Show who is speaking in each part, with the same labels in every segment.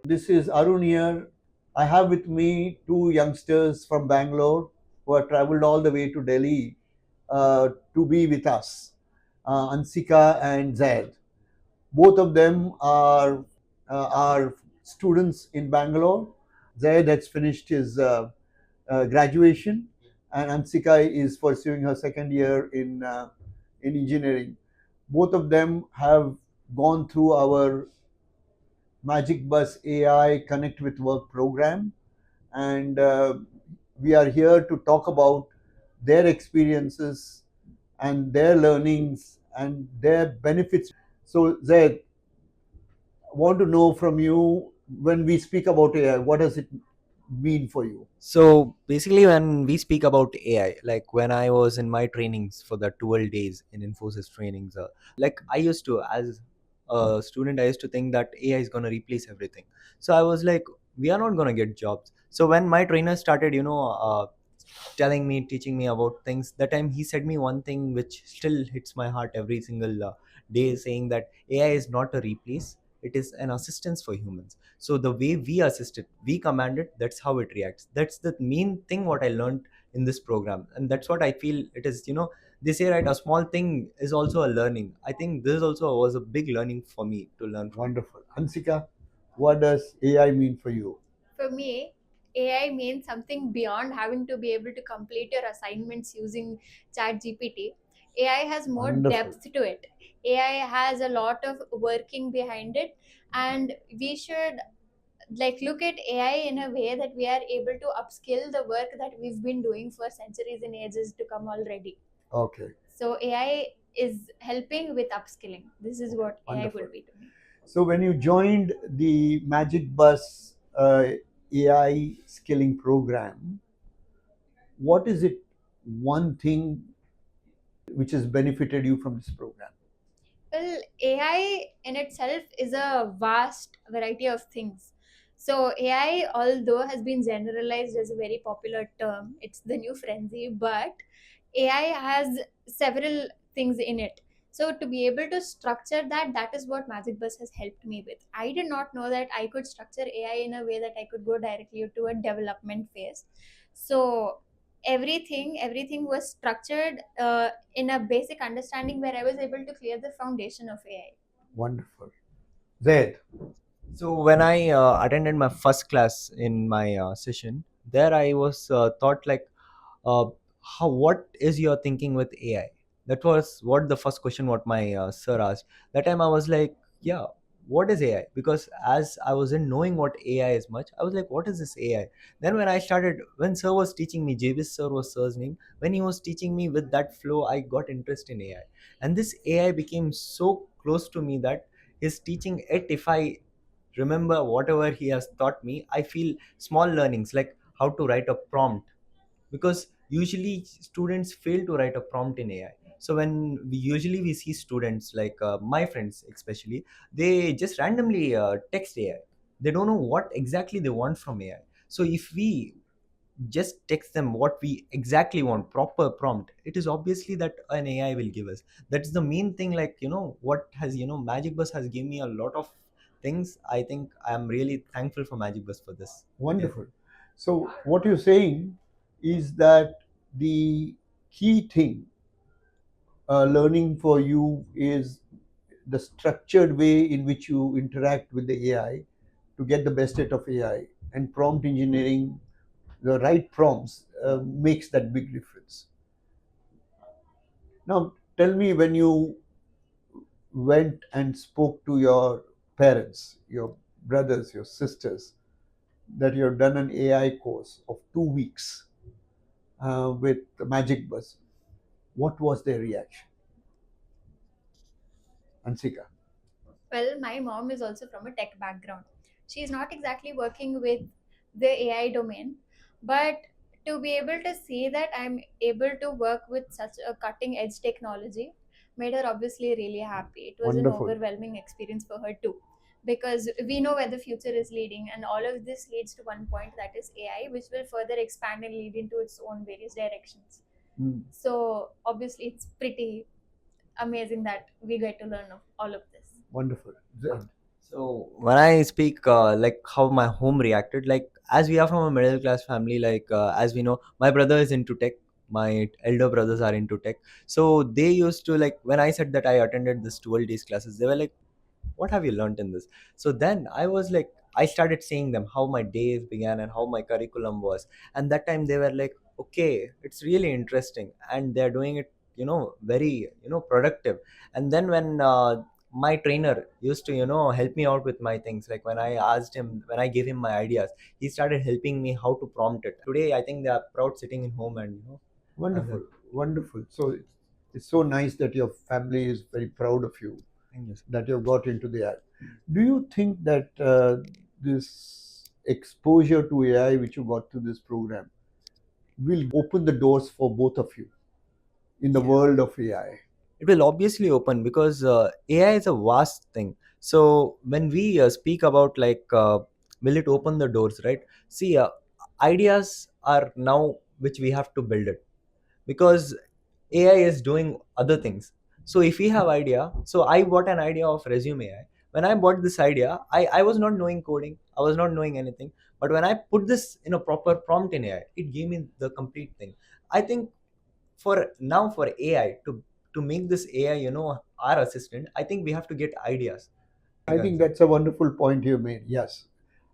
Speaker 1: This is Arun here. I have with me two youngsters from Bangalore who have traveled all the way to Delhi to be with us, Hansika and Zaid. Both of them are students in Bangalore. Zaid has finished his graduation, and Hansika is pursuing her second year in engineering. Both of them have gone through our Magic Bus AI Connect with Work program, and we are here to talk about their experiences and their learnings and their benefits. So, Zaid, I want to know from you, when we speak about AI, what does it mean for you?
Speaker 2: So basically, when we speak about AI, like when I was in my trainings for the 12 days in Infosys trainings, like I used to, as a student, I used to think that AI is going to replace everything. So I was like, we are not going to get jobs. So when my trainer started, telling me, teaching me about things, that time he said me one thing which still hits my heart every single day, saying that AI is not a replace, it is an assistance for humans. So the way we assist it, we command it, that's how it reacts. That's the main thing what I learned in this program, and that's what I feel it is. They say, right, a small thing is also a learning. I think this also was a big learning for me to learn from.
Speaker 1: Wonderful. Hansika, what does AI mean for you?
Speaker 3: For me, AI means something beyond having to be able to complete your assignments using ChatGPT. AI has more
Speaker 1: Wonderful.
Speaker 3: depth to it. AI has a lot of working behind it, and we should look at AI in a way that we are able to upskill the work that we've been doing for centuries and ages to come already.
Speaker 1: Okay,
Speaker 3: So AI is helping with upskilling. This is what AI
Speaker 1: wonderful.
Speaker 3: will be doing.
Speaker 1: So, when you joined the Magic Bus AI skilling program, what is it one thing which has benefited you from this program?
Speaker 3: Well, AI in itself is a vast variety of things. So, AI, although has been generalized as a very popular term, it's the new frenzy, but AI has several things in it. So, to be able to structure that, that is what Magic Bus has helped me with. I did not know that I could structure AI in a way that I could go directly to a development phase. So, everything was structured in a basic understanding where I was able to clear the foundation of AI.
Speaker 1: Wonderful. Zaid.
Speaker 2: So when I attended my first class in my session, there I was taught like, uh, how what is your thinking with AI? That was what the first question what my sir asked. That time I was like, yeah, what is AI? Because as I wasn't knowing what AI is much, I was like, what is this AI? Then when I started, when sir was teaching me, Javis sir was sir's name, when he was teaching me with that flow, I got interest in AI, and this AI became so close to me that his teaching it, if I remember whatever he has taught me, I feel small learnings like how to write a prompt, because usually students fail to write a prompt in AI. So when we see students like my friends especially, they just randomly text AI. They don't know what exactly they want from AI. So if we just text them what we exactly want, proper prompt, it is obviously that an AI will give us. That's the main thing, like, what has, Magic Bus has given me a lot of things. I think I am really thankful for Magic Bus for this. Yeah.
Speaker 1: Wonderful. So, what you're saying is that the key thing learning for you is the structured way in which you interact with the AI to get the best out of AI, and prompt engineering, the right prompts makes that big difference. Now, tell me, when you went and spoke to your parents, your brothers, your sisters, that you have done an AI course of 2 weeks with the Magic Bus, what was their reaction? Ansika.
Speaker 3: Well, my mom is also from a tech background. She is not exactly working with the AI domain, but to be able to see that I'm able to work with such a cutting edge technology made her obviously really happy. It was an
Speaker 1: Wonderful.
Speaker 3: overwhelming experience for her too, because we know where the future is leading, and all of this leads to one point, that is AI, which will further expand and lead into its own various directions.
Speaker 1: Mm.
Speaker 3: So obviously it's pretty amazing that we get to learn of all of this.
Speaker 1: Wonderful. Zaid.
Speaker 2: So when I speak like how my home reacted, like as we are from a middle class family, like as we know, my brother is into tech. My elder brothers are into tech. So they used to like when I said that I attended this 12 days classes, they were like, what have you learned in this? So then I was like, I started saying them how my days began and how my curriculum was, and that time they were like, okay, it's really interesting, and they're doing it, very productive. And then when my trainer used to help me out with my things, like when I asked him, when I gave him my ideas, he started helping me how to prompt it. Today I think they are proud sitting in home and I'm
Speaker 1: Wonderful.
Speaker 2: like,
Speaker 1: Wonderful. So it's so nice that your family is very proud of you,
Speaker 2: thank you, sir.
Speaker 1: that you've got into the act. Do you think that this exposure to AI which you got through this program will open the doors for both of you in the
Speaker 2: Yeah.
Speaker 1: world of AI?
Speaker 2: It will obviously open because AI is a vast thing. So when we speak about like will it open the doors, right? See, ideas are now which we have to build it, because AI is doing other things. So if we have idea, so I bought an idea of resume AI. When I bought this idea, I was not knowing coding, I was not knowing anything. But when I put this in a proper prompt in AI, it gave me the complete thing. I think for now, for AI to make this AI, our assistant, I think we have to get ideas.
Speaker 1: I think that's a wonderful point you made. Yes.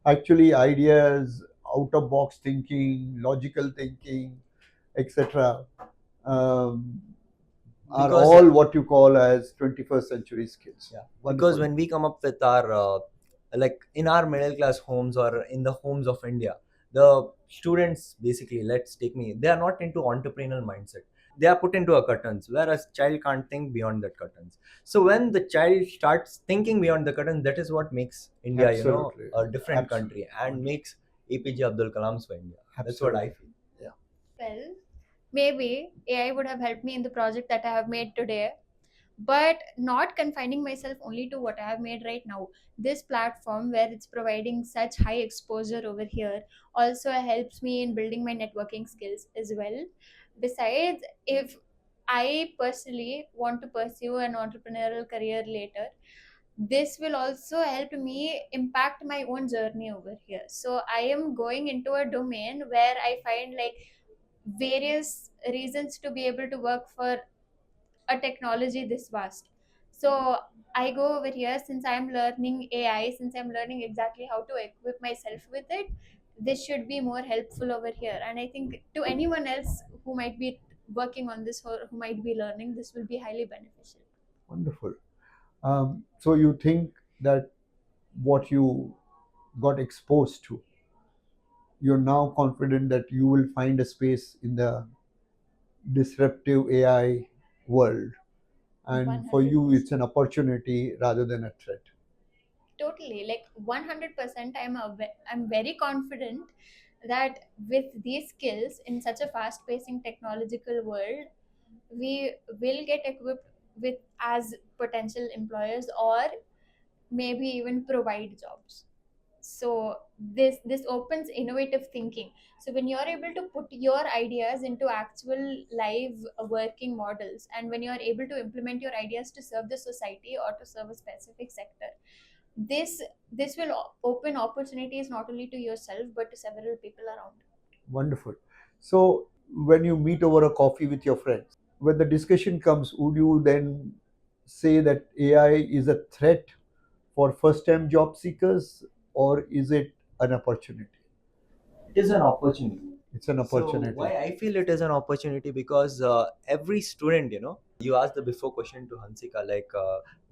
Speaker 1: Actually, ideas, out of box thinking, logical thinking, etc., um, are
Speaker 2: Because
Speaker 1: all what you call as 21st century skills.
Speaker 2: yeah, because
Speaker 1: Wonderful.
Speaker 2: when we come up with our like in our middle class homes or in the homes of India, the students basically, let's take me, they are not into entrepreneurial mindset. They are put into a curtains, whereas child can't think beyond that curtains. So when the child starts thinking beyond the curtains, that is what makes India,
Speaker 1: Absolutely.
Speaker 2: a different
Speaker 1: Absolutely.
Speaker 2: country, and makes APJ Abdul Kalam's for India. That's what I
Speaker 1: Absolutely.
Speaker 2: feel.
Speaker 1: Yeah.
Speaker 3: Well, maybe AI would have helped me in the project that I have made today, but not confining myself only to what I have made right now. This platform, where it's providing such high exposure over here, also helps me in building my networking skills as well. Besides, if I personally want to pursue an entrepreneurial career later, this will also help me impact my own journey over here. So I am going into a domain where I find like various reasons to be able to work for a technology this vast. So I go over here, since I'm learning AI, since I'm learning exactly how to equip myself with it, this should be more helpful over here. And I think to anyone else who might be working on this or who might be learning, this will be highly beneficial.
Speaker 1: Wonderful. So you think that what you got exposed to, you're now confident that you will find a space in the disruptive AI world, and for you,
Speaker 3: 100%.
Speaker 1: it's an opportunity rather than a threat.
Speaker 3: Totally, like 100%. I'm very confident that with these skills in such a fast pacing technological world, we will get equipped with as potential employers, or maybe even provide jobs. So this opens innovative thinking. So when you're able to put your ideas into actual live working models, and when you're able to implement your ideas to serve the society or to serve a specific sector, this will open opportunities not only to yourself but to several people around.
Speaker 1: Wonderful. So when you meet over a coffee with your friends, when the discussion comes, would you then say that AI is a threat for first-time job seekers, or is it an opportunity?
Speaker 2: It is an opportunity.
Speaker 1: It's an
Speaker 2: So
Speaker 1: opportunity.
Speaker 2: why I feel it is an opportunity, because every student, you asked the before question to Hansika, like,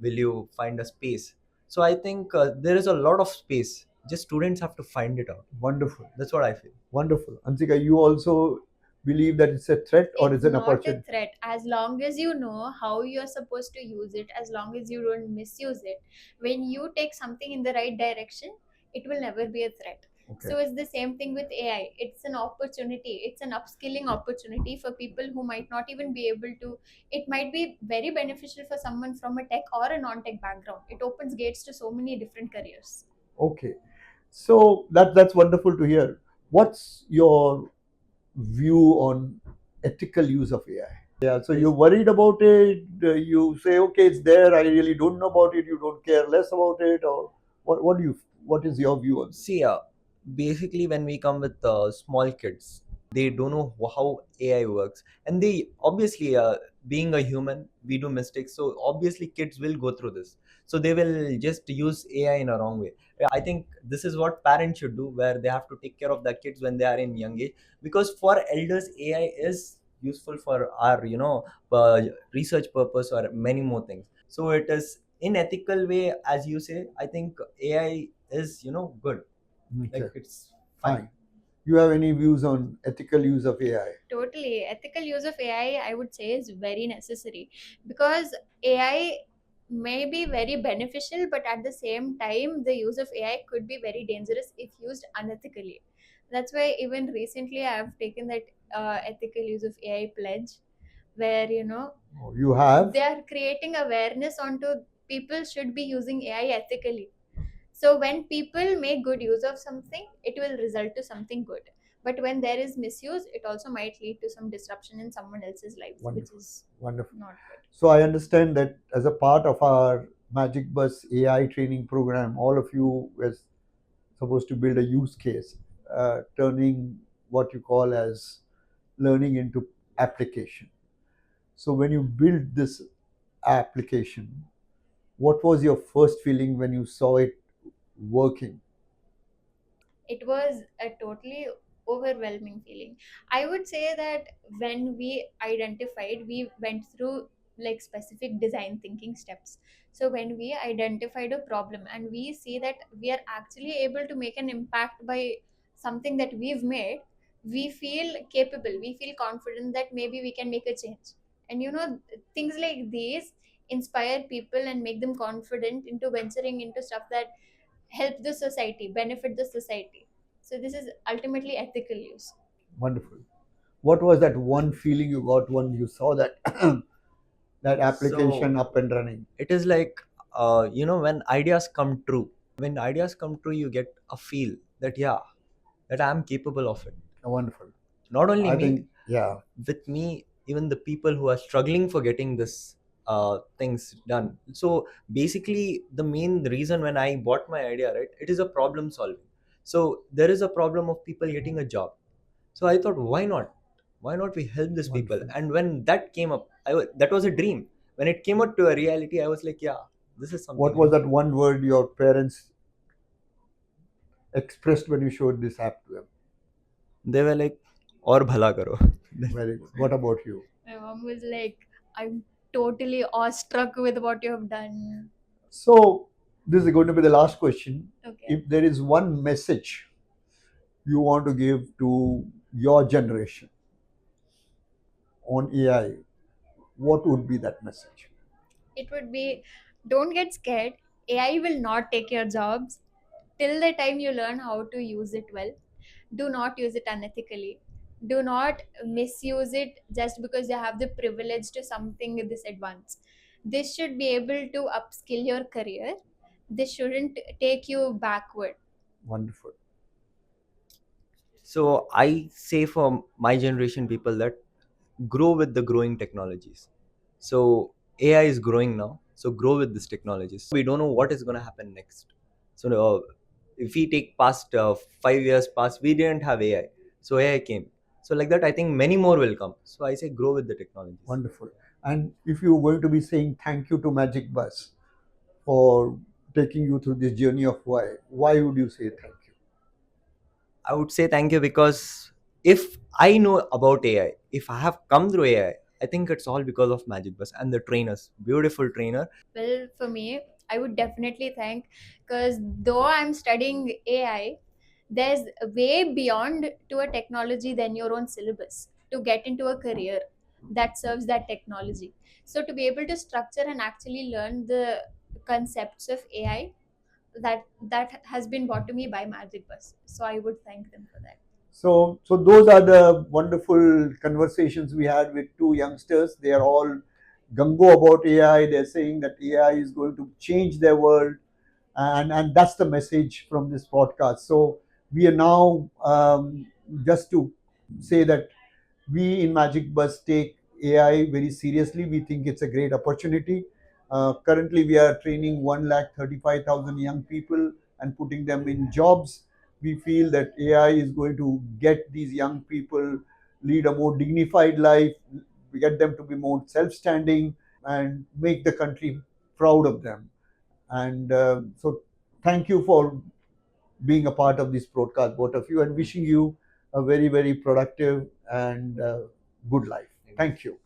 Speaker 2: will you find a space? So I think there is a lot of space. Just students have to find it out.
Speaker 1: Wonderful.
Speaker 2: That's what I feel.
Speaker 1: Wonderful. Ansika, you also believe that it's a threat or
Speaker 3: It's
Speaker 1: is an
Speaker 3: not a
Speaker 1: opportunity?
Speaker 3: threat as long as you know how you're supposed to use it, as long as you don't misuse it. When you take something in the right direction, it will never be a threat.
Speaker 1: Okay.
Speaker 3: So it's the same thing with AI. It's an opportunity, it's an upskilling opportunity for people who might not even be able to. It might be very beneficial for someone from a tech or a non-tech background. It opens gates to so many different careers.
Speaker 1: Okay. So that's wonderful to hear. What's your view on ethical use of AI? Yeah, so you're worried about it. You say, okay, it's there. I really don't know about it. You don't care less about it, or what? What is your view on this?
Speaker 2: See, basically, when we come with small kids, they don't know how AI works, and they obviously, being a human, we do mistakes. So obviously, kids will go through this. So they will just use AI in a wrong way. I think this is what parents should do, where they have to take care of their kids when they are in young age, because for elders, AI is useful for our, research purpose or many more things. So it is in ethical way, as you say. I think AI is, good,
Speaker 1: Okay,
Speaker 2: like it's fine.
Speaker 1: fine. You have any views on ethical use of AI?
Speaker 3: Totally. Ethical use of AI, I would say, is very necessary because AI may be very beneficial, but at the same time, the use of AI could be very dangerous if used unethically. That's why even recently I've taken that ethical use of AI pledge, where
Speaker 1: Oh, you have?
Speaker 3: they are creating awareness onto people should be using AI ethically. So when people make good use of something, it will result to something good. But when there is misuse, it also might lead to some disruption in someone else's lives, which
Speaker 1: Wonderful,
Speaker 3: is
Speaker 1: wonderful.
Speaker 3: not good.
Speaker 1: So I understand that as a part of our Magic Bus AI training program, all of you were supposed to build a use case, turning what you call as learning into application. So when you build this application, what was your first feeling when you saw it working?
Speaker 3: It was a totally overwhelming feeling. I would say that when we went through like specific design thinking steps. So when we identified a problem and we see that we are actually able to make an impact by something that we've made, we feel capable, we feel confident that maybe we can make a change. And things like these inspire people and make them confident into venturing into stuff that help the society, benefit the society. So this is ultimately ethical use.
Speaker 1: Wonderful. What was that one feeling you got when you saw that that application
Speaker 2: So
Speaker 1: up and running?
Speaker 2: it is like, when ideas come true. When ideas come true, you get a feel that, yeah, that I'm capable of it.
Speaker 1: Wonderful.
Speaker 2: Not only
Speaker 1: I
Speaker 2: me,
Speaker 1: think, yeah,
Speaker 2: with me, even the people who are struggling for getting this things done. So basically, the main reason when I bought my idea, right, it is a problem solving. So there is a problem of people getting a job. So I thought, why not? Why not we help these people?
Speaker 1: wonderful.
Speaker 2: And when that came up, that was a dream. When it came out to a reality, I was like, yeah, this is
Speaker 1: What
Speaker 2: something.
Speaker 1: was that one word your parents expressed when you showed this app to them?
Speaker 2: They were like, और भला करो.
Speaker 1: Very good. What about you?
Speaker 3: My mom was like, I'm totally awestruck with what you have done.
Speaker 1: So, this is going to be the last question.
Speaker 3: Okay.
Speaker 1: If there is one message you want to give to your generation on AI, what would be that message?
Speaker 3: It would be, don't get scared. AI will not take your jobs till the time you learn how to use it well. Do not use it unethically. Do not misuse it just because you have the privilege to something this advanced. This should be able to upskill your career. This shouldn't take you backward.
Speaker 1: Wonderful.
Speaker 2: So I say for my generation people that grow with the growing technologies. So AI is growing now. So grow with this technologies. We don't know what is going to happen next. So if we take past 5 years past, we didn't have AI. So AI came. So like that, I think many more will come. So I say grow with the technologies.
Speaker 1: Wonderful. And if you're going to be saying thank you to Magic Bus for taking you through this journey of why would you say thank you?
Speaker 2: I would say thank you because if I know about AI, if I have come through AI, I think it's all because of Magic Bus and the trainers, beautiful trainer.
Speaker 3: Well, for me, I would definitely thank, because though I'm studying AI, there's way beyond to a technology than your own syllabus to get into a career that serves that technology. So to be able to structure and actually learn the concepts of AI, that has been brought to me by Magic Bus. So I would thank them for that.
Speaker 1: So those are the wonderful conversations we had with two youngsters. They are all gungo about AI. They're saying that AI is going to change their world, and that's the message from this podcast. So we are now just to say that we in Magic Bus take AI very seriously. We think it's a great opportunity. Currently, we are training 1,35,000 young people and putting them in jobs. We feel that AI is going to get these young people lead a more dignified life, get them to be more self-standing, and make the country proud of them. And so, thank you for being a part of this broadcast, both of you, and wishing you a very, very productive and good life. Thank you.